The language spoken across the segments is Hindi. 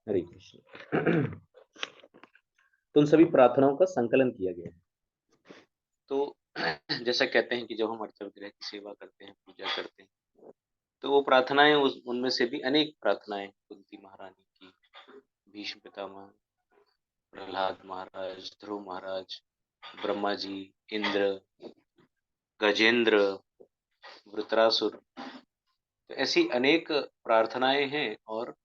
हरे कृष्ण। तो उन सभी प्रार्थनाओं का संकलन किया गया है। तो जैसा कहते हैं कि जब हम अर्चा विग्रह की सेवा करते हैं, पूजा करते हैं, तो वो प्रार्थनाएं उस उनमें से भी अनेक प्रार्थनाएं कुंती महारानी की, भीष्म पितामह, प्रहलाद महाराज, ध्रुव महाराज, ब्रह्मा जी, इंद्र, गजेंद्र, वृत्रासुर, तो ऐसी अनेक प्रार्थनाएं हैं। और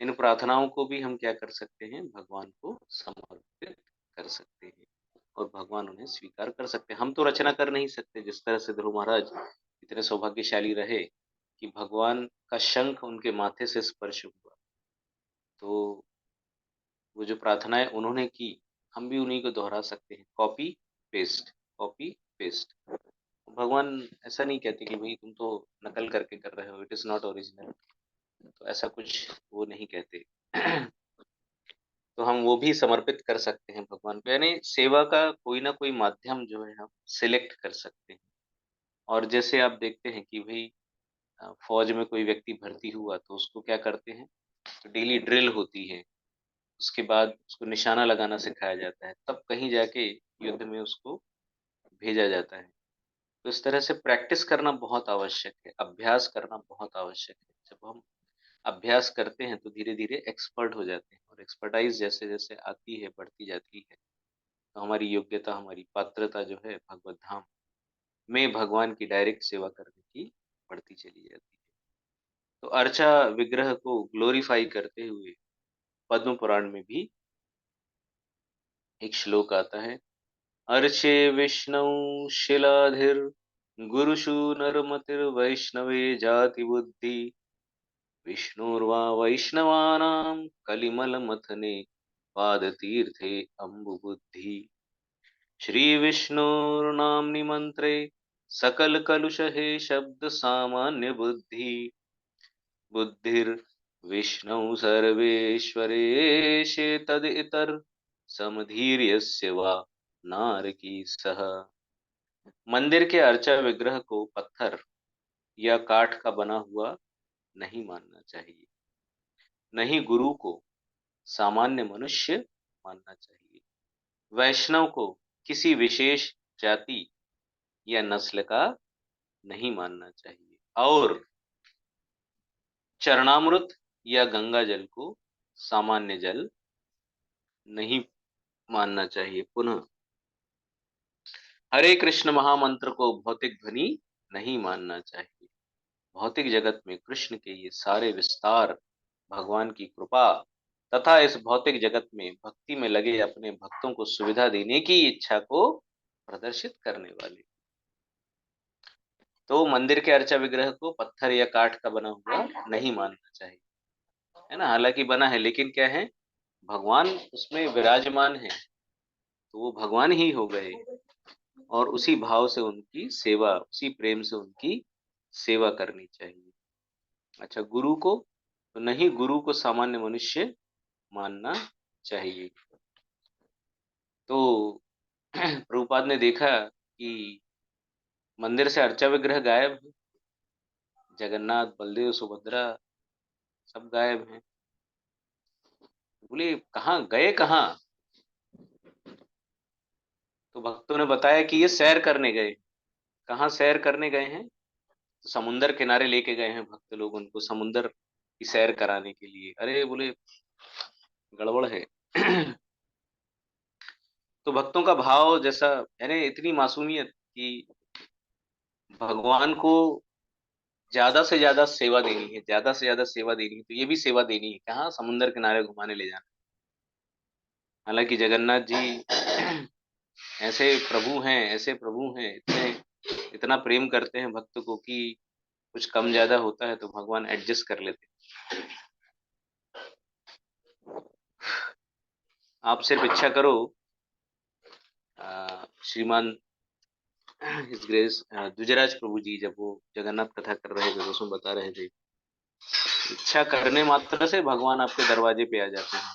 इन प्रार्थनाओं को भी हम क्या कर सकते हैं, भगवान को समर्पित कर सकते हैं और भगवान उन्हें स्वीकार कर सकते हैं। हम तो रचना कर नहीं सकते, जिस तरह से ध्रुव महाराज इतने सौभाग्यशाली रहे कि भगवान का शंख उनके माथे से स्पर्श हुआ, तो वो जो प्रार्थनाएं उन्होंने की, हम भी उन्हीं को दोहरा सकते हैं। Copy paste, copy paste. भगवान ऐसा नहीं कहते कि भाई तुम तो नकल करके कर रहे हो, इट इज नॉट ओरिजिनल, तो ऐसा कुछ वो नहीं कहते। तो हम वो भी समर्पित कर सकते हैं भगवान को, यानी सेवा का कोई ना कोई माध्यम जो है हम सिलेक्ट कर सकते हैं। और जैसे आप देखते हैं कि भाई फौज में कोई व्यक्ति भर्ती हुआ तो उसको क्या करते हैं, तो डेली ड्रिल होती है, उसके बाद उसको निशाना लगाना सिखाया जाता है, तब कहीं जाके युद्ध में उसको भेजा जाता है। तो इस तरह से प्रैक्टिस करना बहुत आवश्यक है, अभ्यास करना बहुत आवश्यक है। जब हम अभ्यास करते हैं तो धीरे धीरे एक्सपर्ट हो जाते हैं, और एक्सपर्टाइज जैसे जैसे आती है, बढ़ती जाती है, तो हमारी योग्यता, हमारी पात्रता जो है भगवत धाम में भगवान की डायरेक्ट सेवा करने की बढ़ती चली जाती है। तो अर्चा विग्रह को ग्लोरीफाई करते हुए पद्म पुराण में भी एक श्लोक आता है, अर्चे विष्णु शिलाधिर गुरुषु नरमतिर्वैष्णवे जाति बुद्धि विष्णुर्वा वैष्णवानां कलिमलमथने पादतीर्थे अम्बुबुद्धि। श्री विष्णुर्नाम्नि मंत्रे सकल कलुष हे शब्द सामान्य बुद्धि बुद्धिर्विष्णु सर्वेश्वरेशे तद इतर समधीर्यस्य वा नारकी सह। मंदिर के अर्चा विग्रह को पत्थर या काठ का बना हुआ नहीं मानना चाहिए, नहीं गुरु को सामान्य मनुष्य मानना चाहिए, वैष्णव को किसी विशेष जाति या नस्ल का नहीं मानना चाहिए, और चरणामृत या गंगा जल को सामान्य जल नहीं मानना चाहिए। पुनः हरे कृष्ण महामंत्र को भौतिक ध्वनि नहीं मानना चाहिए। भौतिक जगत में कृष्ण के ये सारे विस्तार भगवान की कृपा तथा इस भौतिक जगत में भक्ति में लगे अपने भक्तों को सुविधा देने की इच्छा को प्रदर्शित करने वाले। तो मंदिर के अर्चा विग्रह को पत्थर या काठ का बना हुआ नहीं मानना चाहिए, है ना। हालांकि बना है, लेकिन क्या है, भगवान उसमें विराजमान है, तो वो भगवान ही हो गए, और उसी भाव से उनकी सेवा, उसी प्रेम से उनकी सेवा करनी चाहिए। अच्छा, गुरु को तो नहीं, गुरु को सामान्य मनुष्य मानना चाहिए। तो प्रभुपाद ने देखा कि मंदिर से अर्चा विग्रह गायब है, जगन्नाथ, बलदेव, सुभद्रा सब गायब हैं। बोले कहाँ गए, कहाँ? तो भक्तों ने बताया कि ये सैर करने गए। कहाँ सैर करने गए हैं? तो समुंदर किनारे लेके गए हैं भक्त लोग उनको, समुंदर की सैर कराने के लिए। अरे बोले गड़बड़ है। तो भक्तों का भाव जैसा, यानी इतनी मासूमियत कि भगवान को ज्यादा से ज्यादा सेवा देनी है, ज्यादा से ज्यादा सेवा देनी है, तो ये भी सेवा देनी है, कहाँ, समुंदर किनारे घुमाने ले जाना। हालांकि जगन्नाथ जी ऐसे प्रभु हैं, ऐसे प्रभु हैं, इतने इतना प्रेम करते हैं भक्त को कि कुछ कम ज्यादा होता है तो भगवान एडजस्ट कर लेते हैं। आप सिर्फ इच्छा करो, श्रीमान हिज ग्रेस द्विजराज प्रभु जी जब वो जगन्नाथ कथा कर रहे थे तो उसमें बता रहे थे, इच्छा करने मात्र से भगवान आपके दरवाजे पे आ जाते हैं।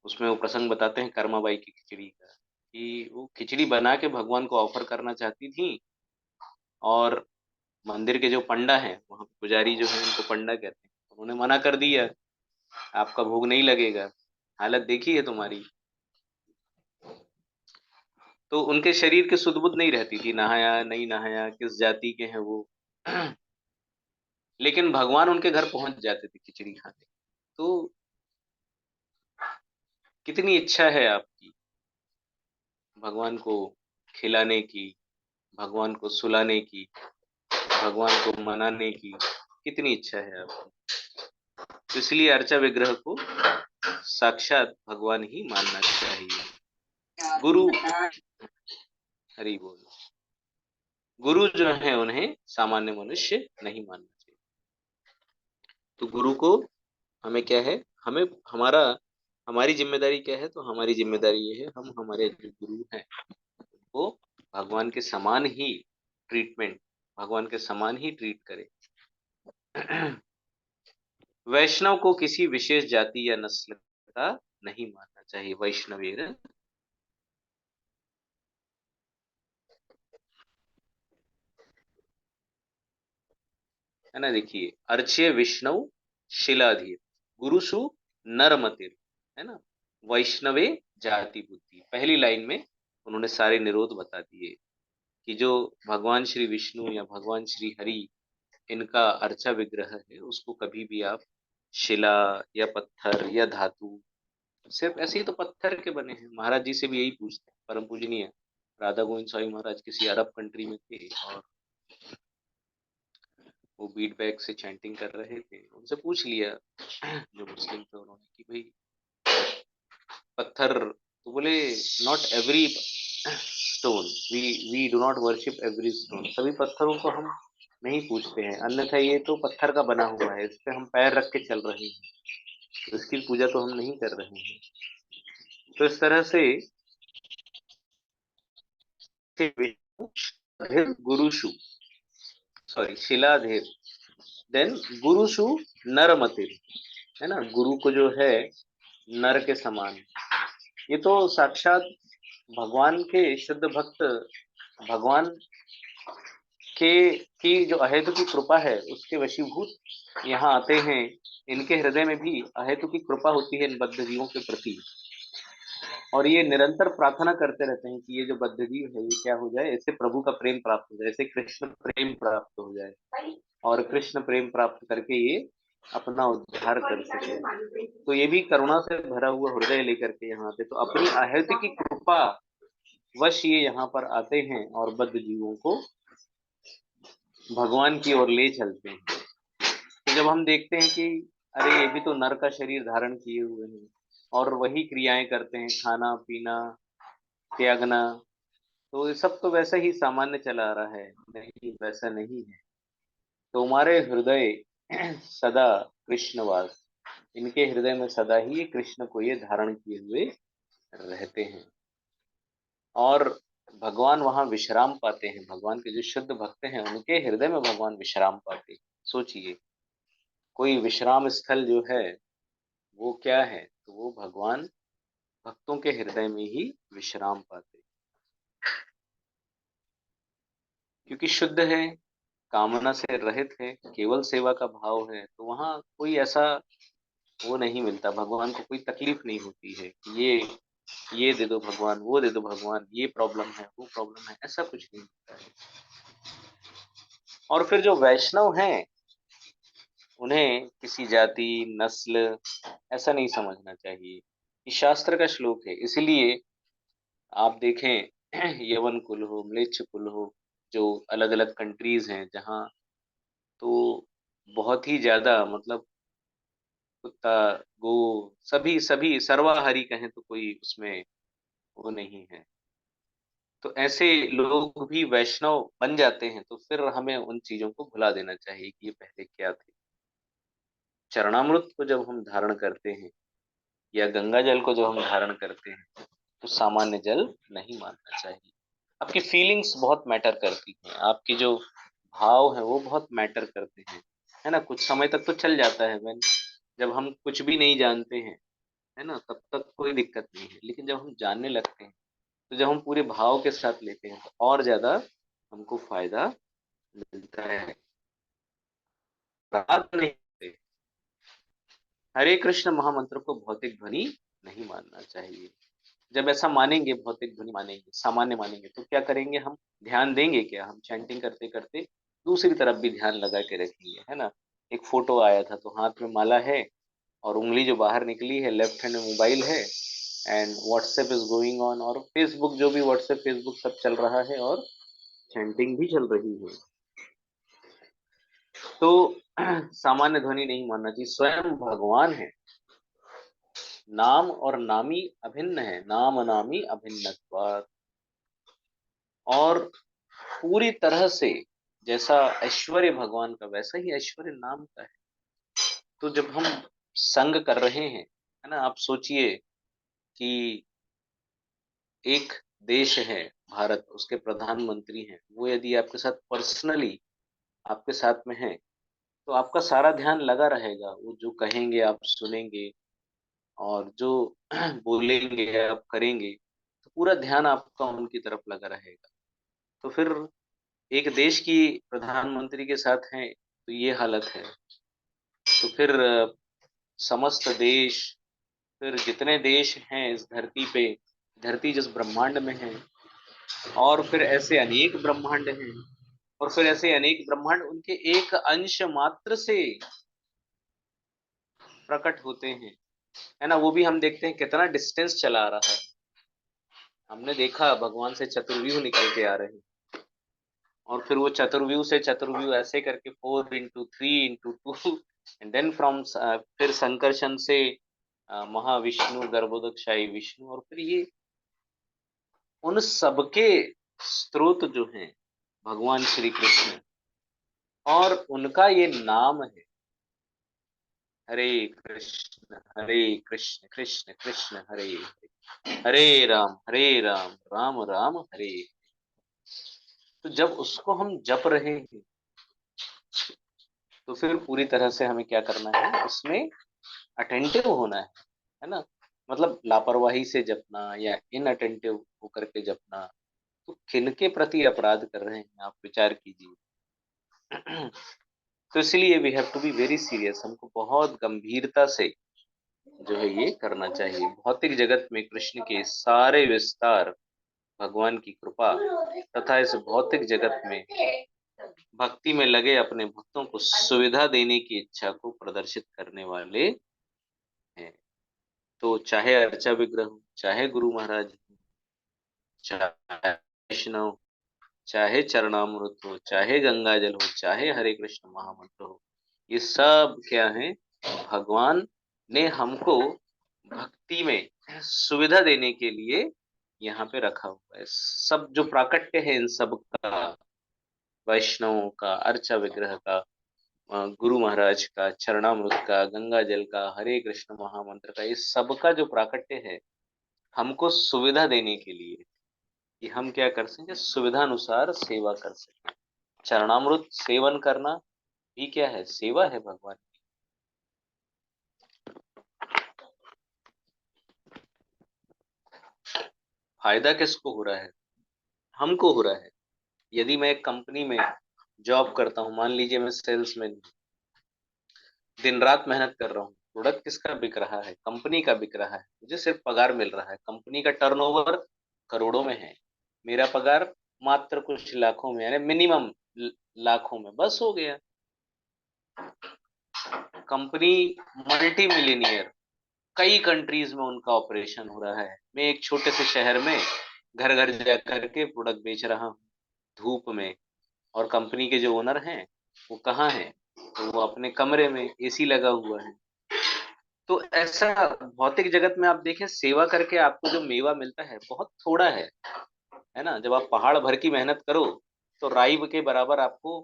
उसमें वो प्रसंग बताते हैं कर्माबाई की खिचड़ी का, कि वो खिचड़ी बना के भगवान को ऑफर करना चाहती थी, और मंदिर के जो पंडा हैं, वहाँ पुजारी जो है उनको पंडा कहते हैं, उन्होंने मना कर दिया। आपका भोग नहीं लगेगा। हालत देखी है तुम्हारी। तो उनके शरीर की सुध बुध नहीं रहती थी, नहाया नहीं नहाया, किस जाति के हैं वो। लेकिन भगवान उनके घर पहुंच जाते थे खिचड़ी खाने। तो कितनी इच्छा है आपकी भगवान को खिलाने की, भगवान को सुलाने की, भगवान को मनाने की, कितनी इच्छा है आपकी। तो इसलिए अर्चा विग्रह को साक्षात भगवान ही मानना चाहिए। गुरु, हरि बोल, गुरु जो है उन्हें सामान्य मनुष्य नहीं मानना चाहिए। तो गुरु को हमें क्या है, हमें हमारा हमारी जिम्मेदारी क्या है, तो हमारी जिम्मेदारी ये है, हम हमारे जो गुरु हैं वो भगवान के समान ही ट्रीटमेंट, भगवान के समान ही ट्रीट करें। वैष्णव को किसी विशेष जाति या नस्ल का नहीं मानना चाहिए। वैष्णवेर, है ना, देखिए, अर्च्य विष्णु शिलाधीर गुरुसु नरमतिर, है ना, वैष्णवे जाति बुद्धि। पहली लाइन में उन्होंने सारे निरोध बता दिए कि जो भगवान श्री विष्णु या भगवान श्री हरि, इनका अर्चा विग्रह है, उसको कभी भी आप शिला या पत्थर या धातु, सिर्फ ऐसे ही तो पत्थर के बने हैं। महाराज जी से भी यही पूछते हैं, परम पूजनीय राधा गोविंद स्वामी महाराज किसी अरब कंट्री में थे और वो बीट बैग से चैंटिंग कर रहे थे। उनसे पूछ लिया जो मुस्लिम थे उन्होंने कि भाई पत्थर, तो बोले not every stone, we do not worship every stone, सभी पत्थरों को हम नहीं पूछते हैं, अन्यथा ये तो पत्थर का बना हुआ है, इस पे हम पैर रख के चल रहे हैं, तो इसकी पूजा तो हम नहीं कर रहे हैं। तो इस तरह से गुरुशु, सॉरी शिलाधेर, देन गुरुशु नरमतिर, है ना, गुरु को जो है नर के समान, ये तो साक्षात भगवान के शुद्ध भक्त, भगवान के की जो अहेतु की कृपा है उसके वशीभूत यहाँ आते हैं। इनके हृदय में भी अहेतु की कृपा होती है इन बद्ध जीवों के प्रति, और ये निरंतर प्रार्थना करते रहते हैं कि ये जो बद्ध जीव है ये क्या हो जाए, इससे प्रभु का प्रेम प्राप्त हो जाए, इससे कृष्ण प्रेम प्राप्त हो जाए, और कृष्ण प्रेम प्राप्त करके ये अपना उद्धार कर सके। तो ये भी करुणा से भरा हुआ हृदय लेकर के यहाँ आते, तो अपनी अहेतु की कृपा वश ये यहाँ पर आते हैं और बद्ध जीवों को भगवान की ओर ले चलते हैं। तो जब हम देखते हैं कि अरे ये भी तो नर का शरीर धारण किए हुए हैं और वही क्रियाएं करते हैं, खाना पीना त्यागना, तो ये सब तो वैसा ही सामान्य चला आ रहा है, नहीं वैसा नहीं है। तो हमारे हृदय सदा कृष्णवास, इनके हृदय में सदा ही कृष्ण को ये धारण किए हुए रहते हैं, और भगवान वहां विश्राम पाते हैं। भगवान के जो शुद्ध भक्त हैं उनके हृदय में भगवान विश्राम पाते हैं। सोचिए, कोई विश्राम स्थल जो है वो क्या है, तो वो भगवान भक्तों के हृदय में ही विश्राम पाते, क्योंकि शुद्ध है, कामना से रहित है, केवल सेवा का भाव है, तो वहां कोई ऐसा वो नहीं मिलता, भगवान को कोई तकलीफ नहीं होती है कि ये दे दो भगवान, वो दे दो भगवान, ये प्रॉब्लम है, वो प्रॉब्लम है, ऐसा कुछ नहीं होता है। और फिर जो वैष्णव हैं उन्हें किसी जाति नस्ल ऐसा नहीं समझना चाहिए। ये शास्त्र का श्लोक है, इसलिए आप देखें यवन कुल हो, म्लेच्छ कुल हो, जो अलग अलग कंट्रीज हैं जहाँ, तो बहुत ही ज्यादा मतलब कुत्ता गो सभी सभी सर्वाहारी कहें तो कोई उसमें वो नहीं है। तो ऐसे लोग भी वैष्णव बन जाते हैं, तो फिर हमें उन चीजों को भुला देना चाहिए कि ये पहले क्या थे। चरणामृत को जब हम धारण करते हैं या गंगा जल को जब हम धारण करते हैं, तो सामान्य जल नहीं मानना चाहिए। आपकी फीलिंग्स बहुत मैटर करती हैं, आपकी जो भाव है वो बहुत मैटर करते हैं, है ना। कुछ समय तक तो चल जाता है, when जब हम कुछ भी नहीं जानते हैं, है ना, तब तक कोई दिक्कत नहीं है, लेकिन जब हम जानने लगते हैं, तो जब हम पूरे भाव के साथ लेते हैं तो और ज्यादा हमको फायदा मिलता है। रात नहीं होते, हरे कृष्ण महामंत्र को भौतिक ध्वनि नहीं मानना चाहिए। जब ऐसा मानेंगे, भौतिक ध्वनि मानेंगे, सामान्य मानेंगे, तो क्या करेंगे हम? ध्यान देंगे क्या? हम चैंटिंग करते-करते दूसरी तरफ भी ध्यान लगा के रखेंगे, है ना? एक फ़ोटो आया था तो हाथ में माला है और उँगली जो बाहर निकली है, लेफ्ट हैंड में मोबाइल है and WhatsApp is going on और फेसबुक जो भी व्हाट्सएप, फेसबुक सब चल रहा है और चैंटिंग भी चल रही है। तो सामान्य ध्वनि नहीं मानना चाहिए, स्वयं भगवान है। नाम और नामी अभिन्न है, नाम नामी अभिन्नत्वात्। और पूरी तरह से जैसा ऐश्वर्य भगवान का वैसा ही ऐश्वर्य नाम का है। तो जब हम संग कर रहे हैं, है ना? आप सोचिए कि एक देश है भारत, उसके प्रधानमंत्री हैं, वो यदि आपके साथ पर्सनली आपके साथ में हैं, तो आपका सारा ध्यान लगा रहेगा। वो जो कहेंगे आप सुनेंगे और जो बोलेंगे आप करेंगे, तो पूरा ध्यान आपका उनकी तरफ लगा रहेगा। तो फिर एक देश की प्रधानमंत्री के साथ हैं, तो ये हालत है। तो फिर समस्त देश, फिर जितने देश हैं इस धरती पे, धरती जिस ब्रह्मांड में है, और फिर ऐसे अनेक ब्रह्मांड हैं, और फिर ऐसे अनेक ब्रह्मांड उनके एक अंश मात्र से प्रकट होते हैं, है ना? वो भी हम देखते हैं कितना डिस्टेंस चला आ रहा है। हमने देखा भगवान से चतुर्व्यूह निकल के आ रहे हैं और फिर वो चतुर्व्यूह से चतुर्व्यूह ऐसे करके 4 into 3 into 2 and then from फिर संकर्षण से महाविष्णु, गर्भोदकशाही विष्णु, और फिर ये उन सबके स्रोत जो हैं भगवान श्री कृष्ण, और उनका ये नाम है हरे कृष्ण कृष्ण कृष्ण हरे हरे, हरे राम राम हरे। तो जब उसको हम जप रहे हैं, तो फिर पूरी तरह से हमें क्या करना है? उसमें अटेंटिव होना है ना? मतलब लापरवाही से जपना या इनअटेंटिव होकर के जपना, तो किनके प्रति अपराध कर रहे हैं आप विचार कीजिए। तो इसलिए we have to be very serious, हमको बहुत गंभीरता से जो है ये करना चाहिए। भौतिक जगत में कृष्ण के सारे विस्तार, भगवान की कृपा तथा इस भौतिक जगत में भक्ति में लगे अपने भक्तों को सुविधा देने की इच्छा को प्रदर्शित करने वाले हैं। तो चाहे अर्चा विग्रह हो, चाहे गुरु महाराज हो, चाहे वैष्णव, चाहे चरणामृत हो, चाहे गंगा जल हो, चाहे हरे कृष्ण महामंत्र हो, ये सब क्या है? भगवान ने हमको भक्ति में सुविधा देने के लिए यहाँ पे रखा हुआ है। सब जो प्राकट्य है इन सब का, वैष्णवों का, अर्चा विग्रह का, गुरु महाराज का, चरणामृत का, गंगा जल का, हरे कृष्ण महामंत्र का, इस सब का जो प्राकट्य है हमको सुविधा देने के लिए कि हम क्या कर सकें? सुविधा अनुसार सेवा कर सकें। चरणामृत सेवन करना भी क्या है? सेवा है भगवान की। फायदा किसको हो रहा है? हमको हो रहा है। यदि मैं एक कंपनी में जॉब करता हूँ, मान लीजिए मैं सेल्समैन, दिन रात मेहनत कर रहा हूँ, प्रोडक्ट किसका बिक रहा है? कंपनी का बिक रहा है, मुझे सिर्फ पगार मिल रहा है। कंपनी का टर्नओवर करोड़ों में है, मेरा पगार मात्र कुछ लाखों में, यानी मिनिमम लाखों में, बस हो गया। कंपनी मल्टी मिलीनियर, कई कंट्रीज में उनका ऑपरेशन हो रहा है, मैं एक छोटे से शहर में घर घर जा करके प्रोडक्ट बेच रहा हूँ धूप में, और कंपनी के जो ओनर हैं वो कहाँ हैं? तो वो अपने कमरे में, एसी लगा हुआ है। तो ऐसा भौतिक जगत में आप देखें, सेवा करके आपको जो मेवा मिलता है बहुत थोड़ा है ना? जब आप पहाड़ भर की मेहनत करो तो राई के बराबर आपको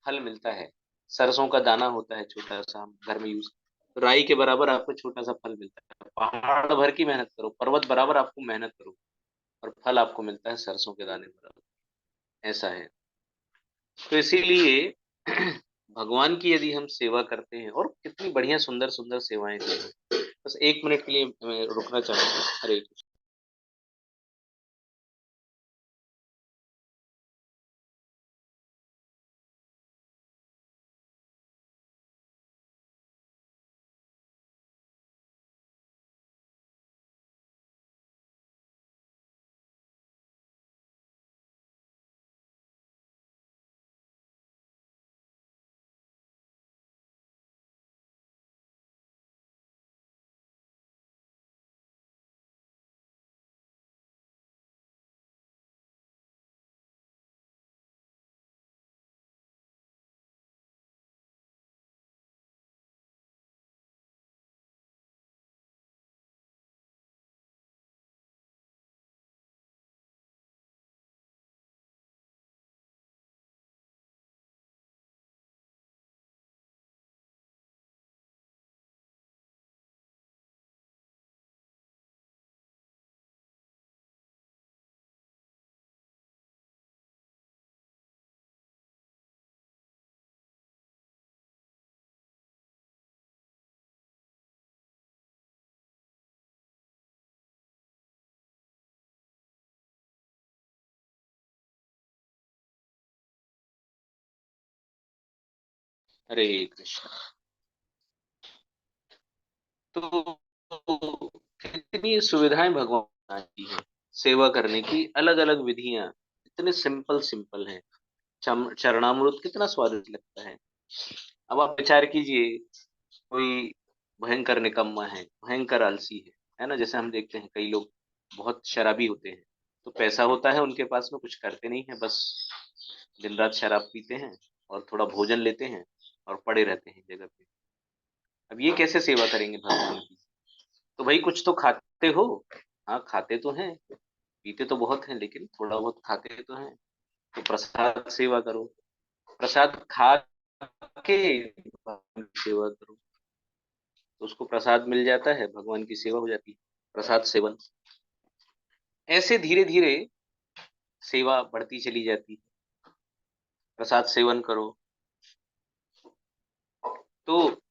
फल मिलता है। सरसों का दाना होता है छोटा सा, हम घर में यूज, राई के बराबर आपको छोटा सा फल मिलता है। पहाड़ भर की मेहनत करो, पर्वत बराबर आपको मेहनत करो, और फल आपको मिलता है सरसों के दाने बराबर। ऐसा है। तो इसीलिए भगवान की यदि हम सेवा करते हैं, और कितनी बढ़िया सुंदर सुंदर सेवाएं की हैं। बस 1 मिनट के लिए मैं रुकना चाहूंगा। हरे कृष्ण। हरे कृष्ण। तो कितनी सुविधाएं भगवान की है सेवा करने की, अलग अलग विधियां इतने सिंपल सिंपल हैं। चरणामृत कितना स्वादिष्ट लगता है। अब आप विचार कीजिए, कोई भयंकर निकम्मा है, भयंकर आलसी है ना। जैसे हम देखते हैं कई लोग बहुत शराबी होते हैं, तो पैसा होता है उनके पास में, कुछ करते नहीं है, बस दिन रात शराब पीते हैं और थोड़ा भोजन लेते हैं और पड़े रहते हैं जगह पे। अब ये कैसे सेवा करेंगे भगवान की? तो भाई कुछ तो खाते हो। हाँ खाते तो हैं, पीते तो बहुत हैं, लेकिन थोड़ा बहुत खाते तो हैं। तो प्रसाद सेवा करो, प्रसाद खा के भगवान की सेवा करो, तो उसको प्रसाद मिल जाता है, भगवान की सेवा हो जाती है। प्रसाद सेवन, ऐसे धीरे धीरे सेवा बढ़ती चली जाती है। प्रसाद सेवन करो तो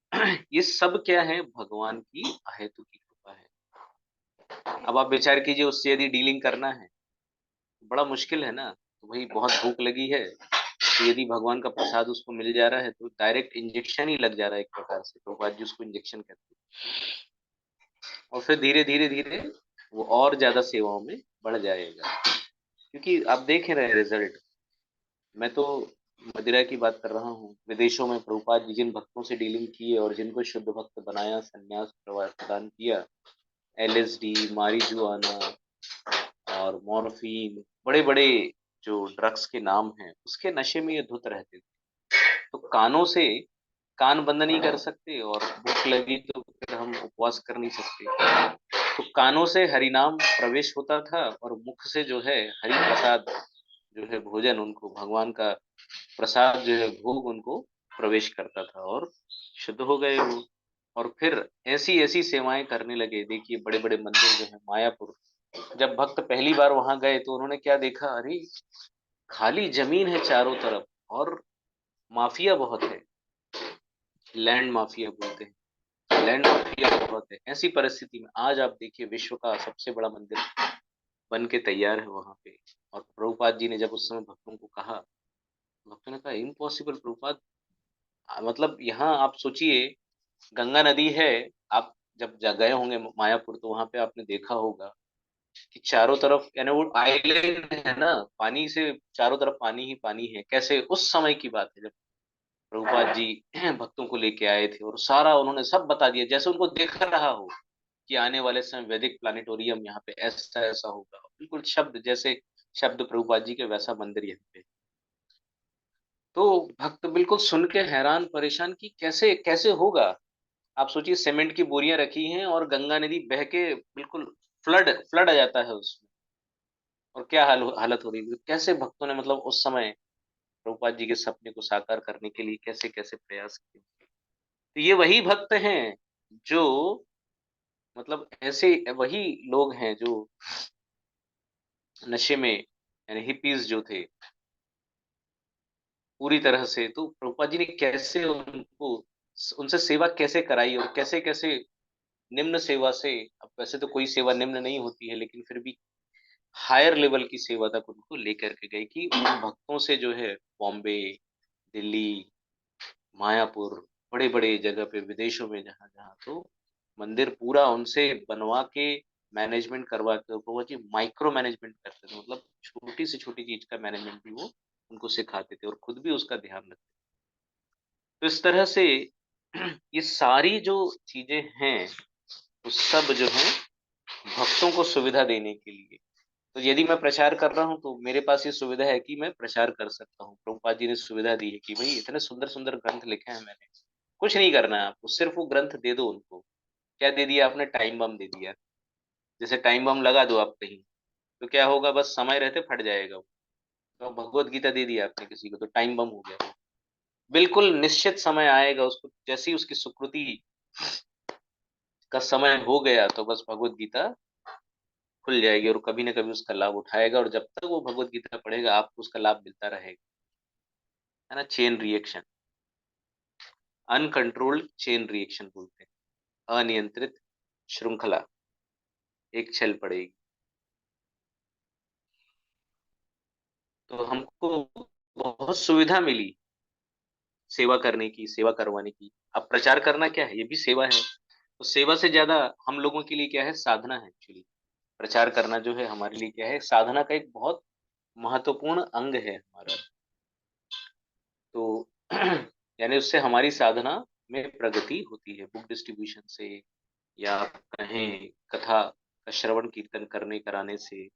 ये सब क्या है? भगवान की अहेतु की कृपा है। अब आप विचार कीजिए, उससे यदि डीलिंग करना है, बड़ा मुश्किल है ना। तो भाई बहुत भूख लगी है, तो यदि भगवान का प्रसाद उसको मिल जा रहा है तो डायरेक्ट इंजेक्शन ही लग जा रहा है एक प्रकार से, तो बाद जी उसको इंजेक्शन कहते हैं। और फिर धीरे धीरे धीरे वो और ज्यादा सेवाओं में बढ़ जाएगा, क्योंकि आप देख ही रहे रिजल्ट। मैं तो मदिरा की बात कर रहा हूँ, विदेशों में प्रभुपाद जी जिन भक्तों से डीलिंग किए और जिनको शुद्ध भक्त बनाया, संन्यास प्रदान किया, एलएसडी, मारिजुआना और मॉर्फिन, बड़े बड़े जो ड्रग्स के नाम हैं, उसके नशे में ये धुत रहते थे। तो कानों से कान बंद नहीं कर सकते, और भूख लगी तो फिर हम उपवास कर नहीं सकते। तो कानों से हरिनाम प्रवेश होता था, और मुख से जो है हरि प्रसाद जो है भोजन, उनको भगवान का प्रसाद जो है भोग उनको प्रवेश करता था, और शुद्ध हो गए वो। और फिर ऐसी ऐसी सेवाएं करने लगे। देखिए बड़े बड़े मंदिर जो है मायापुर, जब भक्त पहली बार वहां गए तो उन्होंने क्या देखा? अरे खाली जमीन है चारों तरफ, और माफिया बहुत है, लैंड माफिया बोलते हैं, लैंड माफिया बहुत है। ऐसी परिस्थिति में आज आप देखिए विश्व का सबसे बड़ा मंदिर बन के तैयार है वहां पे। और प्रभुपाद जी ने जब उस समय भक्तों को कहा, भक्तों ने कहा इम्पॉसिबल प्रभुपाद। मतलब यहाँ आप सोचिए, गंगा नदी है। आप जब गए होंगे मायापुर, तो वहां पे आपने देखा होगा कि चारों तरफ, यानी वो आइलैंड है ना, पानी से चारों तरफ पानी ही पानी है। कैसे उस समय की बात है जब प्रभुपाद जी भक्तों को लेके आए थे, और सारा उन्होंने सब बता दिया, जैसे उनको देख रहा हो कि आने वाले समय वैदिक प्लानिटोरियम यहाँ पे ऐसा ऐसा होगा, बिल्कुल शब्द जैसे शब्द प्रभुपाद जी के, वैसा मंदिर यहाँ पे। तो भक्त बिल्कुल सुन के हैरान परेशान कि कैसे कैसे होगा। आप सोचिए, सीमेंट की बोरियां रखी हैं और गंगा नदी बह के बिल्कुल फ्लड फ्लड आ जाता है उसमें, और क्या हालत हो रही है। कैसे भक्तों ने मतलब उस समय प्रभुपाद जी के सपने को साकार करने के लिए कैसे कैसे प्रयास किए। तो ये वही भक्त हैं जो, मतलब ऐसे वही लोग हैं जो नशे में, यानी हिपीज जो थे पूरी तरह से, तो प्रभुपाद जी ने कैसे उनको, उनसे सेवा कैसे कराई, और कैसे कैसे निम्न सेवा से, अब वैसे तो कोई सेवा निम्न नहीं होती है, लेकिन फिर भी हायर लेवल की सेवा तक उनको लेकर के गए, कि उन भक्तों से जो है बॉम्बे, दिल्ली, मायापुर, बड़े बड़े जगह पे, विदेशों में जहाँ जहाँ, तो मंदिर पूरा उनसे बनवा के, मैनेजमेंट करवा के, वो जी माइक्रो मैनेजमेंट करते थे, मतलब छोटी से छोटी चीज का मैनेजमेंट भी वो उनको सिखाते थे, और खुद भी उसका ध्यान रखते थे। तो इस तरह से ये सारी जो चीजें हैं, वो सब जो है भक्तों को सुविधा देने के लिए। तो यदि मैं प्रचार कर रहा हूँ, तो मेरे पास ये सुविधा है कि मैं प्रचार कर सकता हूँ। प्रभुपाद जी ने सुविधा दी है कि भाई इतने सुंदर सुंदर ग्रंथ लिखे हैं मैंने, कुछ नहीं करना है आपको, सिर्फ वो ग्रंथ दे दो उनको। क्या दे दिया आपने? टाइम बम दे दिया। जैसे टाइम बम लगा दो आप कहीं, तो क्या होगा? बस समय रहते फट जाएगा वो। तो भगवत गीता दे दी आपने किसी को, तो टाइम बम हो गया। बिल्कुल निश्चित समय आएगा, उसको जैसे ही उसकी सुकृति का समय हो गया, तो बस भगवत गीता खुल जाएगी, और कभी ना कभी उसका लाभ उठाएगा, और जब तक वो भगवत गीता पढ़ेगा आपको उसका लाभ मिलता रहेगा। है ना, chain reaction, uncontrolled chain reaction बोलते हैं, अनियंत्रित श्रृंखला एक चल पड़ेगी। तो हमको बहुत सुविधा मिली, सेवा करने की, सेवा करवाने की। अब प्रचार करना क्या है? ये भी सेवा है। तो सेवा से ज्यादा हम लोगों के लिए क्या है? साधना है एक्चुअली। प्रचार करना जो है हमारे लिए क्या है? साधना का एक बहुत महत्वपूर्ण अंग है हमारा। तो यानी उससे हमारी साधना में प्रगति होती है, बुक डिस्ट्रीब्यूशन से, या आप कहें कथा का श्रवण कीर्तन करने कराने से,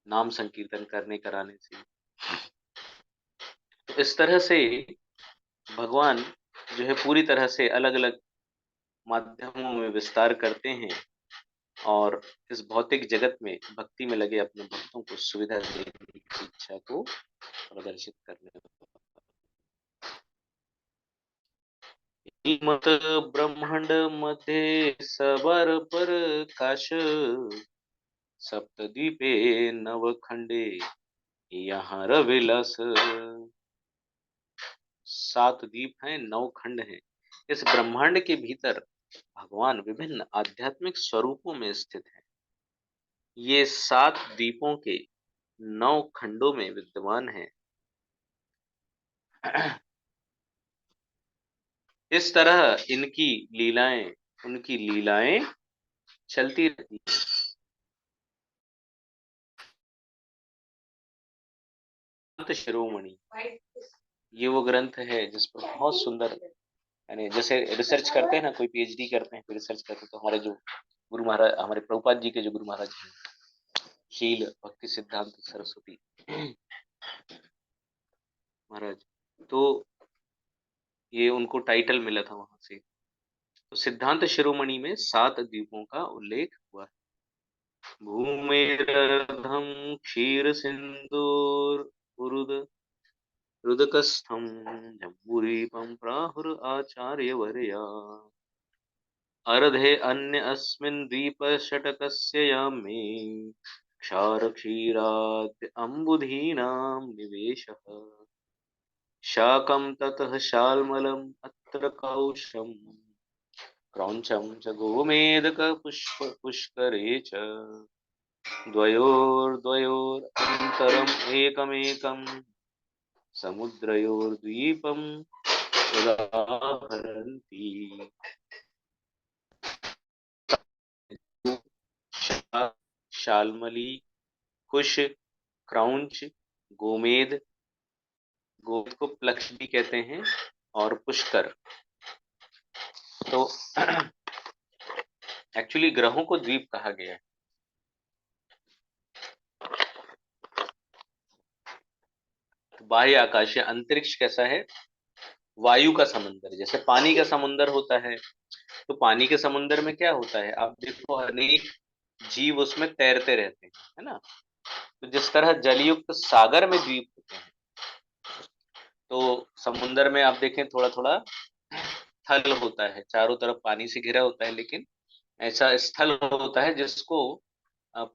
नाम संकीर्तन करने कराने से। तो इस तरह से भगवान जो है पूरी तरह से अलग अलग माध्यमों में विस्तार करते हैं और इस भौतिक जगत में भक्ति में लगे अपने भक्तों को सुविधा देने की इच्छा को प्रदर्शित करने मत ब्रह्मांड मध्ये सबर पर काश सप्तद्वीपे नवखंडे यहाँ रविलास। 7 द्वीप हैं, 9 खंड हैं। इस ब्रह्मांड के भीतर भगवान विभिन्न आध्यात्मिक स्वरूपों में स्थित है। ये 7 द्वीपों के 9 खंडों में विद्यमान है। इस तरह इनकी लीलाएं, उनकी लीलाएं चलती रहती हैं। संत शिरोमणि, ये वो ग्रंथ है जिस पर बहुत सुंदर, यानी जैसे रिसर्च करते हैं ना, कोई पीएचडी करते हैं, कोई रिसर्च करते हैं, तो हमारे जो गुरु महाराज, हमारे प्रभुपाद जी के जो गुरु महाराज हैं, शील भक्ति सिद्धांत सरस्वती महाराज, तो ये उनको टाइटल मिला था वहां से। तो सिद्धांत शिरोमणि में 7 द्वीपों का उल्लेख हुआ है। भूमेरर्धम क्षीर सिंदूर उरुद रुदकस्थम जम्बूरीपं प्राहुर आचार्य वर्या अर्धे अन्य अस्मिन् द्वीपषटकस्य यामे क्षार क्षीराद्य अम्बुधीनां निवेशः शाकं ततः शाल्मलम् अत्र कौशम् क्रौञ्चं च गोमेदक पुष्प पुष्करे च द्वयोर्द्वयोरन्तरम् एकमेकं समुद्रयोर्द्वीपम् उदाहरन्ति शाल्मली, कुश, क्रौंच, गोमेद, गोमेद को प्लक्ष भी कहते हैं, और पुष्कर। तो एक्चुअली ग्रहों को द्वीप कहा गया है। तो बाह्य आकाश या अंतरिक्ष कैसा है? वायु का समुंदर, जैसे पानी का समुंदर होता है। तो पानी के समुंदर में क्या होता है? आप देखो, अनेक जीव उसमें तैरते रहते हैं, है ना। तो जिस तरह जलयुक्त सागर में द्वीप होते हैं, तो समुंदर में आप देखें थोड़ा थोड़ा स्थल होता है, चारों तरफ पानी से घिरा होता है, लेकिन ऐसा स्थल होता है जिसको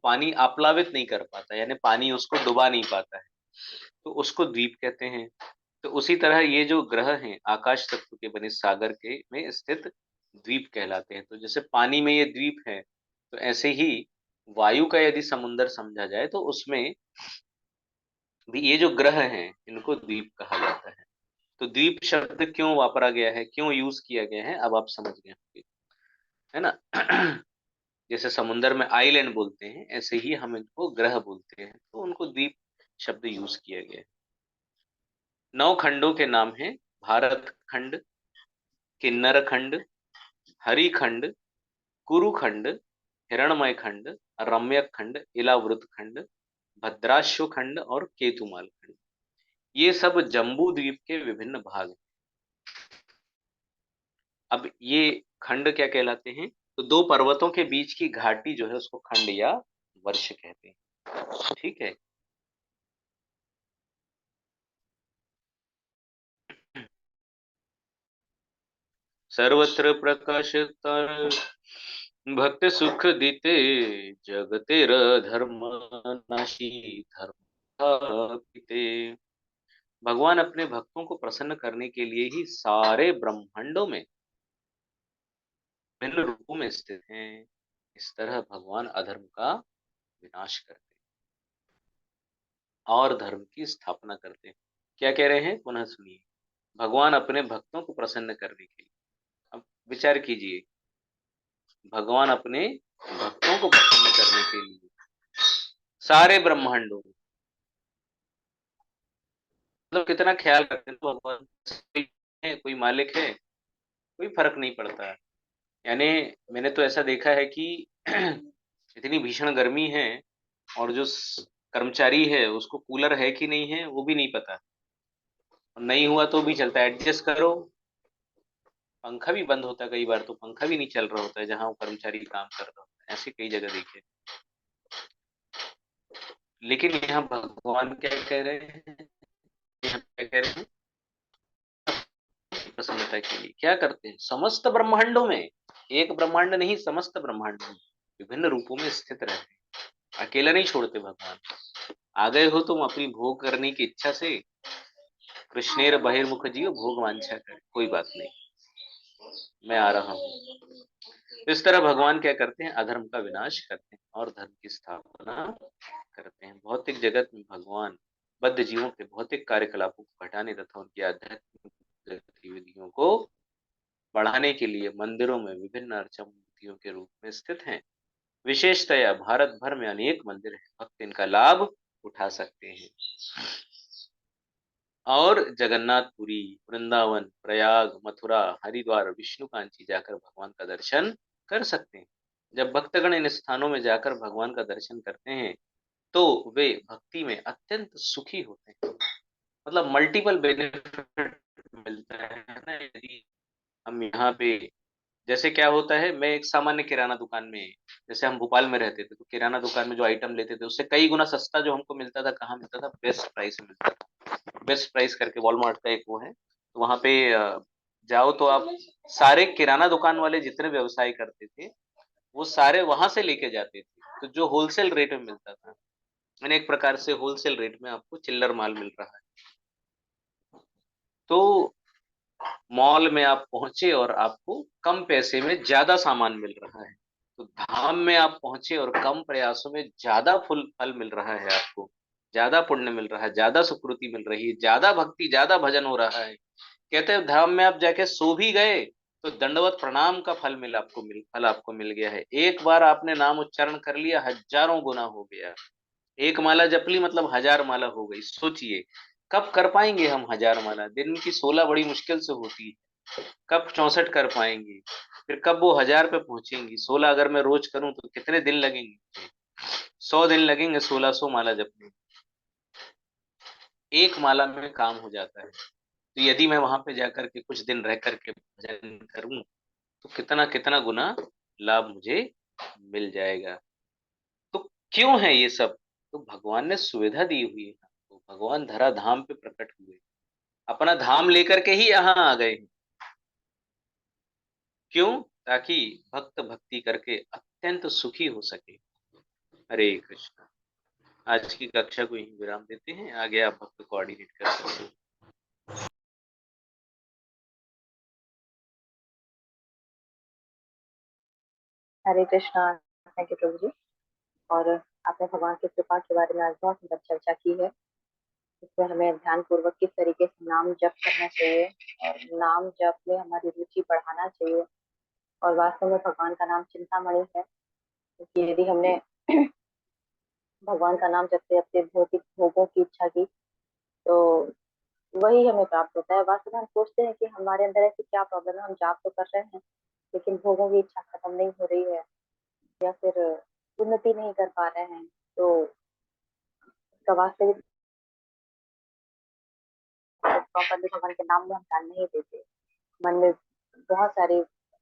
पानी आप्लावित नहीं कर पाता, यानी पानी उसको डुबा नहीं पाता है, तो उसको द्वीप कहते हैं। तो उसी तरह ये जो ग्रह हैं आकाश तत्व के बने सागर के में स्थित द्वीप कहलाते हैं। तो जैसे पानी में ये द्वीप है, तो ऐसे ही वायु का यदि समुंदर समझा जाए तो उसमें भी ये जो ग्रह हैं इनको द्वीप कहा जाता है। तो द्वीप शब्द क्यों वापरा गया है, क्यों यूज किया गया है, अब आप समझ गए होंगे, है ना। जैसे समुंदर में आइलैंड बोलते हैं, ऐसे ही हम इनको ग्रह बोलते हैं, तो उनको द्वीप शब्द यूज किया गया है। 9 खंडों के नाम हैं: भारत खंड, किन्नर खंड, हरि खंड, कुरु खंड, हिरणमय खंड, रम्यक खंड, इलावृत खंड, भद्राश्व खंड और केतुमाल खंड। ये सब जम्बू द्वीप के विभिन्न भाग हैं। अब ये खंड क्या कहलाते हैं? तो 2 पर्वतों के बीच की घाटी जो है उसको खंड या वर्ष कहते हैं। ठीक है। सर्वत्र प्रकाशतर भक्त सुख दिते जगतेर धर्म नाशी धर्म पिते। भगवान अपने भक्तों को प्रसन्न करने के लिए ही सारे ब्रह्मांडों में भिन्न रूपों में स्थित हैं। इस तरह भगवान अधर्म का विनाश करते हैं और धर्म की स्थापना करते हैं। क्या कह रहे हैं? पुनः सुनिए। भगवान अपने भक्तों को प्रसन्न करने के लिए, अब विचार कीजिए, भगवान अपने भक्तों को प्रसन्न करने के लिए सारे ब्रह्मांडों में, मतलब कितना ख्याल रखते हैं। तो भगवान कोई है, कोई मालिक है, कोई फर्क नहीं पड़ता है। यानी मैंने तो ऐसा देखा है कि इतनी भीषण गर्मी है और जो कर्मचारी है उसको कूलर है कि नहीं है वो भी नहीं पता, और नहीं हुआ तो भी चलता है, एडजस्ट करो। पंखा भी बंद होता है कई बार, तो पंखा भी नहीं चल रहा होता है जहां वो कर्मचारी काम कर रहा होता है, ऐसे कई जगह देखे। लेकिन यहाँ भगवान क्या कह रहे हैं, यहाँ क्या कह रहे हैं, प्रसन्नता के लिए क्या करते हैं, समस्त ब्रह्मांडों में, एक ब्रह्मांड नहीं समस्त ब्रह्मांड में विभिन्न रूपों में स्थित रहते हैं, अकेला नहीं छोड़ते भगवान। आ गए हो तुम अपनी भोग करने की इच्छा से, कृष्णेर बहिर्मुख जीव भोग वांछा कर, कोई बात नहीं, मैं आ रहा हूँ। इस तरह भगवान क्या करते हैं, अधर्म का विनाश करते हैं और धर्म की स्थापना करते हैं। भौतिक जगत में भगवान बद्ध जीवों के भौतिक कार्यकलापों को घटाने तथा उनकी आध्यात्मिक गतिविधियों को बढ़ाने के लिए मंदिरों में विभिन्न अर्चा मूर्तियों के रूप में स्थित हैं। विशेषतया भारत भर में अनेक मंदिर हैं, भक्त इनका लाभ उठा सकते हैं। और जगन्नाथपुरी, वृंदावन, प्रयाग, मथुरा, हरिद्वार, विष्णुकांची जाकर भगवान का दर्शन कर सकते हैं। जब भक्तगण इन स्थानों में जाकर भगवान का दर्शन करते हैं तो वे भक्ति में अत्यंत सुखी होते हैं। मतलब मल्टीपल बेनिफिट मिलता है ना, यदि हम यहाँ पे, जैसे क्या होता है, मैं एक सामान्य किराना दुकान में, जैसे हम भोपाल में रहते थे तो किराना दुकान में जो आइटम लेते थे उससे कई गुना सस्ता जो हमको मिलता था, कहाँ मिलता था, बेस्ट प्राइस में मिलता था। बेस्ट प्राइस करके वॉलमार्ट का एक वो है, तो वहां पे जाओ तो आप, सारे किराना दुकान वाले जितने व्यवसाय करते थे वो सारे वहां से लेके जाते थे, तो जो होलसेल रेट में मिलता था, मैंने एक प्रकार से होलसेल रेट में आपको चिल्लर माल मिल रहा है। तो मॉल में आप पहुंचे और आपको कम पैसे में ज्यादा सामान मिल रहा है, तो धाम में आप पहुंचे और कम प्रयासों में ज्यादा फुल फल मिल रहा है, आपको ज्यादा पुण्य मिल रहा है, ज्यादा सुकृति मिल रही है, ज्यादा भक्ति, ज्यादा भजन हो रहा है। कहते हैं धाम में आप जाके सो भी गए तो दंडवत प्रणाम का फल आपको मिल गया है। एक बार आपने नाम उच्चारण कर लिया, हजारों गुना हो गया। एक माला जप ली मतलब 1000 माला हो गई। सोचिए कब कर पाएंगे हम 1000 माला, दिन की 16 बड़ी मुश्किल से होती है, कब 64 कर पाएंगे, फिर कब वो 1000 पे पहुंचेंगी। 16 अगर मैं रोज करूं तो कितने दिन लगेंगे, 100 दिन लगेंगे 1600 माला जपने, एक माला में काम हो जाता है। तो यदि मैं वहां पे जाकर के कुछ दिन रह करके भजन करूं तो कितना कितना गुना लाभ मुझे मिल जाएगा। तो क्यों है ये सब, तो भगवान ने सुविधा दी हुई है। तो भगवान धरा धाम पे प्रकट हुए, अपना धाम लेकर के ही यहाँ आ गए। क्यों, ताकि भक्त भक्ति करके अत्यंत सुखी हो सके। हरे कृष्ण। आज की कक्षा को यहीं विराम देते हैं, आगे आप भक्त कोऑर्डिनेट कर सकते हैं। हरे कृष्णा। Thank you Prabhu ji. और आपने भगवान की कृपा के बारे में आज बहुत सुंदर चर्चा की है। इसमें हमें ध्यान पूर्वक किस तरीके से नाम जप करना चाहिए और नाम जप में हमारी रुचि बढ़ाना चाहिए। और वास्तव में भगवान का नाम चिंतामणि है, क्योंकि यदि हमने भगवान का नाम जपते जपते भौतिक भोगों की इच्छा की तो वही हमें प्राप्त होता है। वास्तव में हम सोचते हैं कि हमारे अंदर ऐसी क्या प्रॉब्लम है, हम जाप तो कर रहे हैं लेकिन भोगों की इच्छा खत्म नहीं हो रही है या फिर उन्नति नहीं कर पा रहे हैं। तो इसका वास्तविक प्रॉपरली भगवान के नाम में हम ध्यान नहीं देते। मन में बहुत सारी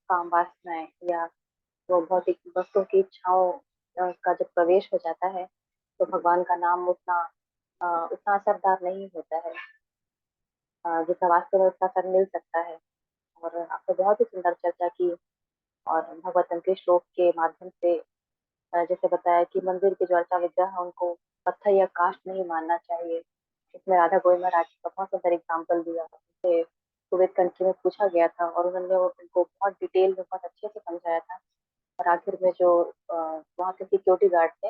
काम वासनाएं या वो भौतिक वस्तुओं की इच्छाओं का जब प्रवेश हो जाता है तो भगवान का नाम उतना असरदार नहीं होता है जितना वास्तव में उसका असर मिल सकता है। और आपने बहुत ही सुंदर चर्चा की और भगवतम के श्लोक के माध्यम से जैसे बताया कि मंदिर के जो अर्चा विग्रह है उनको पत्थर या काष्ठ नहीं मानना चाहिए। इसमें राधा गोविंद महाराज का बहुत सुंदर एग्जाम्पल दिया। उनसे कुवैत कंट्री में पूछा गया था और उन्होंने उनको बहुत डिटेल में बहुत अच्छे से समझाया था। और आखिर में जो वहाँ के सिक्योरिटी गार्ड थे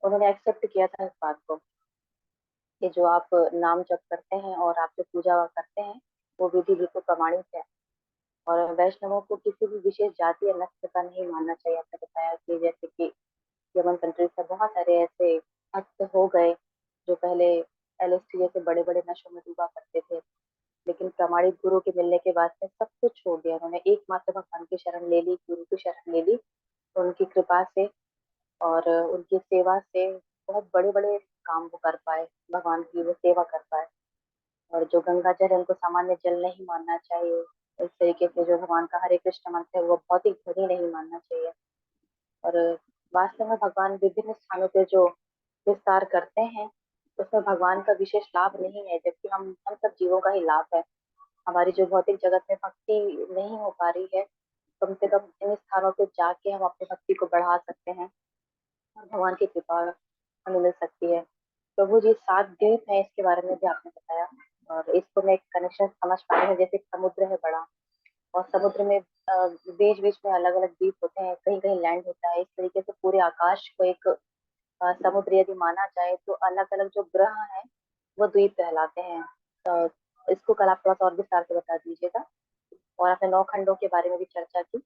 उन्होंने एक्सेप्ट किया था इस बात को कि जो आप नाम जप करते हैं और आप जो पूजा करते हैं वो विधि बिल्कुल प्रमाणित है। और वैष्णवों को किसी भी विशेष जाति या नस्ल का नहीं मानना चाहिए। आपने बताया कि जैसे कि यमन कंट्रीज में बहुत सारे ऐसे भक्त हो गए जो पहले एलएसडी जैसे बड़े बड़े नशों में डूबा करते थे, लेकिन प्रमाणित गुरु के मिलने के बाद से सब कुछ छोड़ दिया। उन्होंने एकमात्र भगवान की शरण ले ली, गुरु की शरण ले ली, और उनकी कृपा से और उनकी सेवा से बहुत बड़े बड़े काम वो कर पाए, भगवान की वो सेवा कर पाए। और जो गंगा जल है उनको सामान्य जल नहीं मानना चाहिए। इस तरीके से जो भगवान का हरे कृष्ण मंत्र है वो भौतिक ध्वनि नहीं मानना चाहिए। और वास्तव में भगवान विभिन्न स्थानों पे जो विस्तार करते हैं उसमें भगवान का विशेष लाभ नहीं है, जबकि हम सब जीवों का ही लाभ है। हमारी जो भौतिक जगत में भक्ति नहीं हो पा रही है, कम से कम इन स्थानों पे जाके हम अपनी भक्ति को बढ़ा सकते हैं और भगवान की कृपा हमें मिल सकती है। प्रभु जी 7 द्वीप है, इसके बारे में भी आपने बताया, और इसको मैं एक कनेक्शन समझ पाई हूँ। जैसे समुद्र है बड़ा, और समुद्र में बीच बीच में अलग अलग द्वीप होते हैं, कहीं कहीं लैंड होता है। इस तरीके से पूरे आकाश को एक समुद्र यदि माना जाए तो अलग अलग जो ग्रह हैं वो द्वीप कहलाते हैं। इसको कल आप थोड़ा सा और विस्तार से बता दीजिएगा। और आपने 9 खंडों के बारे में भी चर्चा की,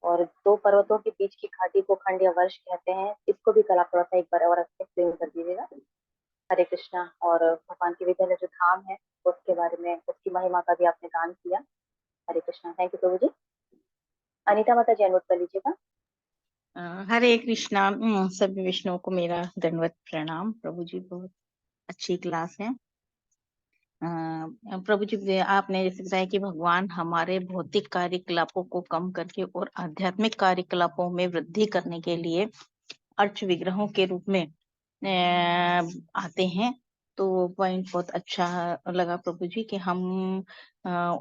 और 2 पर्वतों के बीच की घाटी को खंड या वर्ष कहते हैं। इसको भी कल आप थोड़ा सा एक बार और एक्सप्लेन कर दीजिएगा। हरे कृष्णा। और भगवान के विभिन्न जो धाम है उसके बारे में, उसकी महिमा का भी आपने गान किया। हरे कृष्णा। थैंक यू प्रभु जी। अनीता माता जी अनम्यूट कर लीजिएगा। हरे कृष्णा। सभी विष्णुओं को मेरा दंडवत प्रणाम। प्रभु जी बहुत अच्छी क्लास है। प्रभु जी आपने जैसे बताया कि भगवान हमारे भौतिक कार्यकलापों को कम करके और आध्यात्मिक कार्यकलापों में वृद्धि करने के लिए अर्च विग्रहों के रूप में आते हैं। तो पॉइंट बहुत अच्छा लगा प्रभु जी कि हम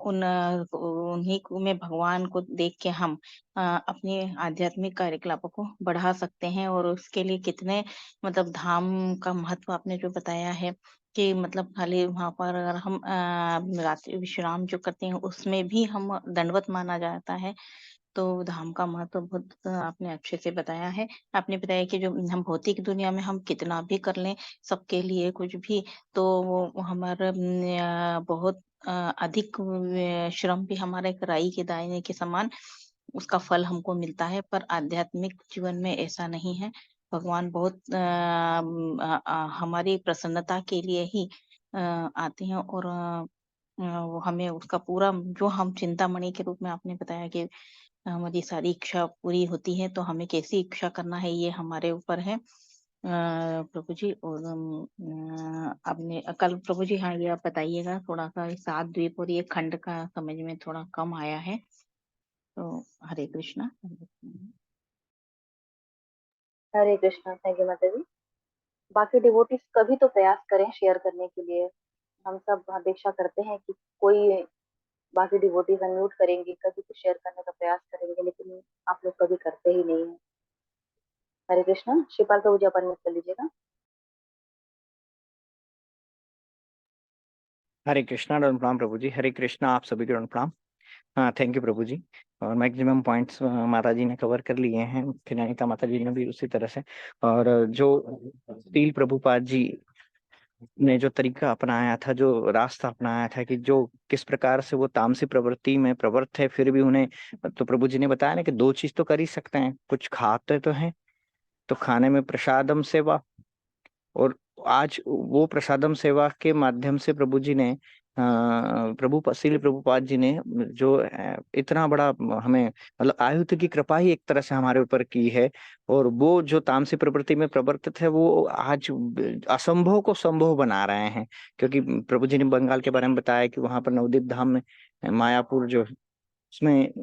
उन्हीं में भगवान को देख के हम अपने आध्यात्मिक कार्यकलापों को बढ़ा सकते हैं। और उसके लिए कितने मतलब धाम का महत्व आपने जो बताया है कि मतलब खाली वहां पर अगर हम रात्रि विश्राम जो करते हैं उसमें भी हम दंडवत माना जाता है। तो धाम का महत्व बहुत आपने अच्छे से बताया है। आपने बताया कि जो हम भौतिक दुनिया में हम कितना भी कर लें सबके लिए कुछ भी, तो वो हमारा बहुत अधिक श्रम भी हमारे एक राई के दाने के समान उसका फल हमको मिलता है। पर आध्यात्मिक जीवन में ऐसा नहीं है। भगवान बहुत हमारी प्रसन्नता के लिए ही आते हैं। और वो हमें उसका पूरा जो हम चिंतामणि के रूप में आपने बताया कि हमारी सारी इच्छा पूरी होती है, तो हमें कैसी इच्छा करना है ये हमारे ऊपर है प्रभु जी। और आपने कल प्रभु जी हाँ ये आप बताइएगा थोड़ा सा 7 द्वीप और ये खंड का समझ में थोड़ा कम आया है। तो हरे कृष्णा। हरे कृष्णा। थैंक यू माता जी। बाकी डिवोटीज कभी तो प्रयास करें शेयर करने के लिए। हम सब अपेक्षा करते हैं कि कोई बाकी डिवोटीज अनम्यूट करेंगे, कभी तो शेयर करने का प्रयास करेंगे, लेकिन आप लोग कभी करते ही नहीं है। हरे कृष्णा। शिवपाल प्रभु जी आप अनम्यूट कर लीजिएगा। हरे कृष्णा। डॉन प्रणाम प्रभु जी। हरे कृष्णा। आप सभी को डॉन प्रणाम। हाँ, थैंक यू प्रभु जी। और मैक्सिमम पॉइंट्स माता जी ने कवर कर लिए हैं, फिर अनिता माता जी ने भी उसी तरह से। और जो शील प्रभुपाद जी ने जो तरीका अपनाया था, जो रास्ता अपनाया था कि जो किस प्रकार से वो तामसी प्रवृत्ति में प्रवृत्त है, फिर भी उन्हें, तो प्रभु जी ने बताया ना कि 2 चीज तो कर ही सकते हैं, कुछ खाते तो हैं, तो खाने में प्रसादम सेवा। और आज वो प्रसादम सेवा के माध्यम से प्रभु जी ने शील प्रभुपाद जी ने जो इतना बड़ा हमें मतलब आयुध की कृपा ही एक तरह से हमारे ऊपर की है। और वो जो तामसी प्रवृत्ति में प्रवर्तित है वो आज असंभव को संभव बना रहे हैं। क्योंकि प्रभु जी ने बंगाल के बारे में बताया कि वहां पर नवदीप धाम में मायापुर जो उसमें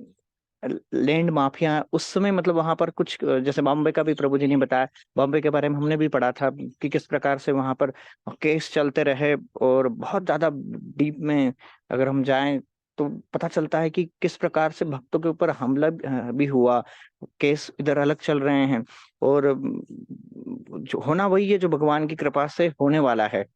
लैंड माफिया उस समय मतलब वहां पर कुछ, जैसे बॉम्बे का भी प्रभु जी ने बताया, बॉम्बे के बारे में हमने भी पढ़ा था कि किस प्रकार से वहां पर केस चलते रहे। और बहुत ज्यादा डीप में अगर हम जाएं तो पता चलता है कि किस प्रकार से भक्तों के ऊपर हमला भी हुआ, केस इधर अलग चल रहे हैं। और जो होना वही है जो भगवान की कृपा से होने वाला है।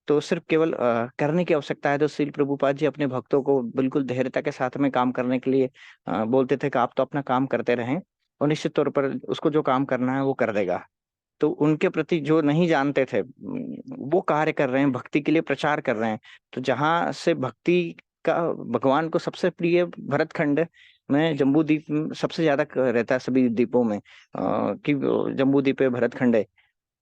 तो सिर्फ केवल करने की आवश्यकता है। तो श्रील प्रभुपाद जी अपने भक्तों को बिल्कुल धैर्यता के साथ में काम करने के लिए बोलते थे कि आप तो अपना काम करते रहें और निश्चित तौर पर उसको जो काम करना है वो कर देगा। तो उनके प्रति जो नहीं जानते थे वो कार्य कर रहे हैं, भक्ति के लिए प्रचार कर रहे हैं। तो जहां से भक्ति जिसका भगवान को सबसे प्रिय भरतखंड में जम्बू द्वीप सबसे ज्यादा रहता है सभी द्वीपों में, कि जम्बू द्वीप पे भरतखंड है,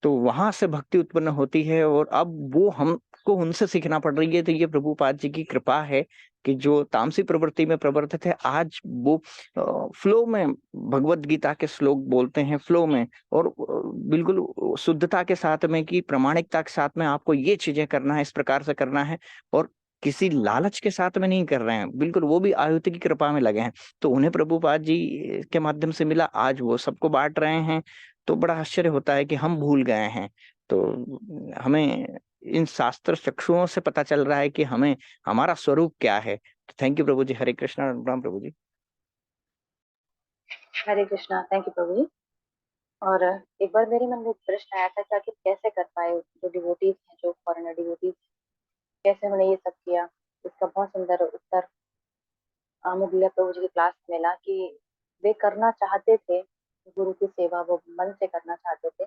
तो वहां से भक्ति उत्पन्न होती है और अब वो हमको उनसे सीखना पड़ रही है। तो ये प्रभुपाद जी की कृपा है कि जो तामसी प्रवृत्ति में प्रवर्तित है आज वो फ्लो में भगवत गीता के श्लोक बोलते हैं फ्लो में, और बिल्कुल शुद्धता के साथ में, कि प्रामाणिकता के साथ में आपको ये चीजें करना है, इस प्रकार से करना है, और किसी लालच के साथ में नहीं कर रहे हैं, बिल्कुल वो भी आयुति की कृपा में लगे हैं। तो उन्हें प्रभुपाद जी के माध्यम से मिला, आज वो सबको बांट रहे हैं। तो बड़ा आश्चर्य होता है कि हम भूल गए हैं। तो हमें इन शास्त्र चक्षुओं से पता चल रहा है कि हमें हमारा स्वरूप क्या है। Thank you Prabhu ji. Hare Krishna. Ram Prabhu ji. Hare Krishna. Thank you Prabhu ji. और एक बार मेरे मन में एक प्रश्न आया था कि आखिर कैसे कर पाए जो डिवोटीज हैं, जो फॉरेनर डिवोटीज, कैसे उन्होंने ये सब किया। इसका बहुत सुंदर उत्तर मुझे प्रभु जी की क्लास में मिला कि वे करना चाहते थे गुरु की सेवा, वो मन से करना चाहते थे,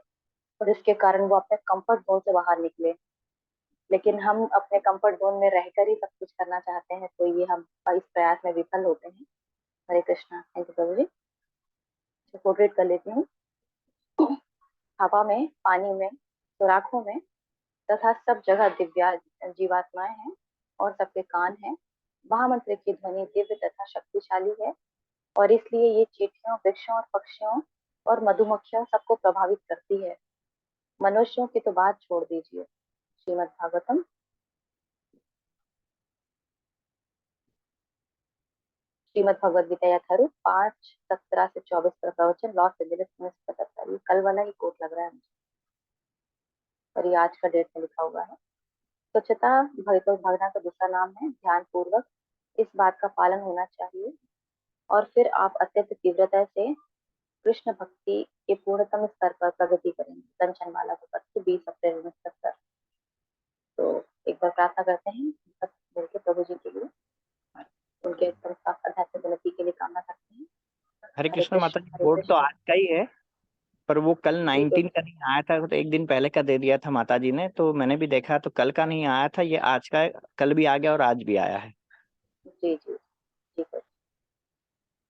और इसके कारण वो अपने कंफर्ट जोन से बाहर निकले। लेकिन हम अपने कंफर्ट जोन में रहकर ही सब कुछ करना चाहते हैं, तो ये हम इस प्रयास में विफल होते हैं। Hare Krishna. Thank you Prabhu ji. Portrait कर लेती हूँ। हवा में, पानी में, सुराखों में तथा सब जगह दिव्या जीवात्माएं हैं और सबके कान हैं। महामंत्र की ध्वनि दिव्य तथा शक्तिशाली है, और इसलिए ये चींटियों, वृक्षों और पक्षियों और मधुमक्खियों सबको प्रभावित करती है। मनुष्यों की तो बात छोड़ दीजिए। श्रीमद् भागवतम श्रीमद् भगवद गीता यथारूप 5:17 से 24 का प्रवचन, लॉस एंजलिस 1977। कल वाला ही कोट लग रहा है मुझे, और ये आज का डेट में लिखा हुआ है। स्वच्छता भगवत भावना का दूसरा नाम है। ध्यान पूर्वक इस बात का पालन होना चाहिए, और फिर आप अत्यंत तीव्रता से कृष्ण भक्ति के पूर्णतम स्तर पर प्रगति करेंगे। कंचन माला को 20 अप्रैल 1970। तो एक बार प्रार्थना करते हैं बस मिलकर प्रभु जी के लिए, उनके एकदम साफ आध्यात्मिक उन्नति के लिए कामना करते हैं। हरे हरे कृष्ण माता कृष्ण। जी। हरे बोर्ड तो कृष्ण। आज का ही है, पर वो कल जी 19 का नहीं आया था, तो एक दिन पहले का दे दिया था माता जी ने, तो मैंने भी देखा, तो कल का नहीं आया था, ये आज का है। कल भी आ गया और आज भी आया है। जी जी जी सर।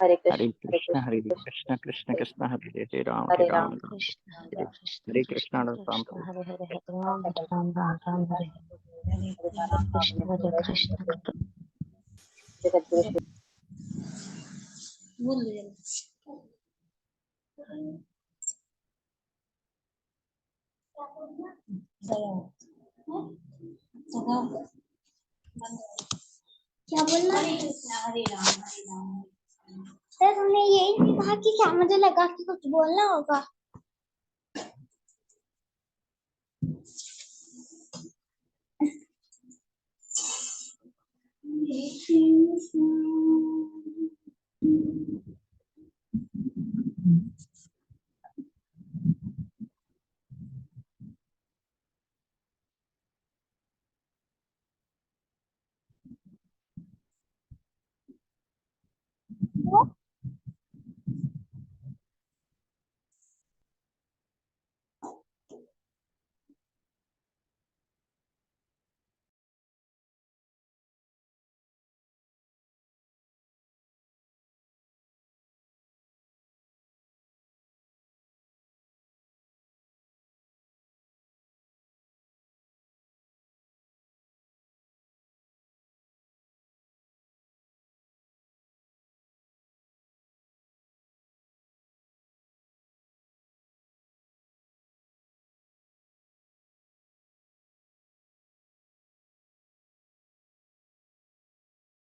हरे हरे कृष्ण। हरे कृष्ण कृष्ण। हरे कृष्ण कृष्ण कृष्ण हरे कृष्ण हरे हरे राम हरे राम। राम कृष्ण राम हरे राम। कृष्ण हरे कृष्ण कृष्ण राम कृष्ण प्रभु। हरे हरे हरे और राम सकल राम राम राम हरे हरे हरे कृष्ण हरे कृष्ण जगत गुरु श्री क्या बोलना? हरे राम हरे राम। सर हमने यही नहीं कहा कि क्या मुझे लगा कि कुछ बोलना होगा।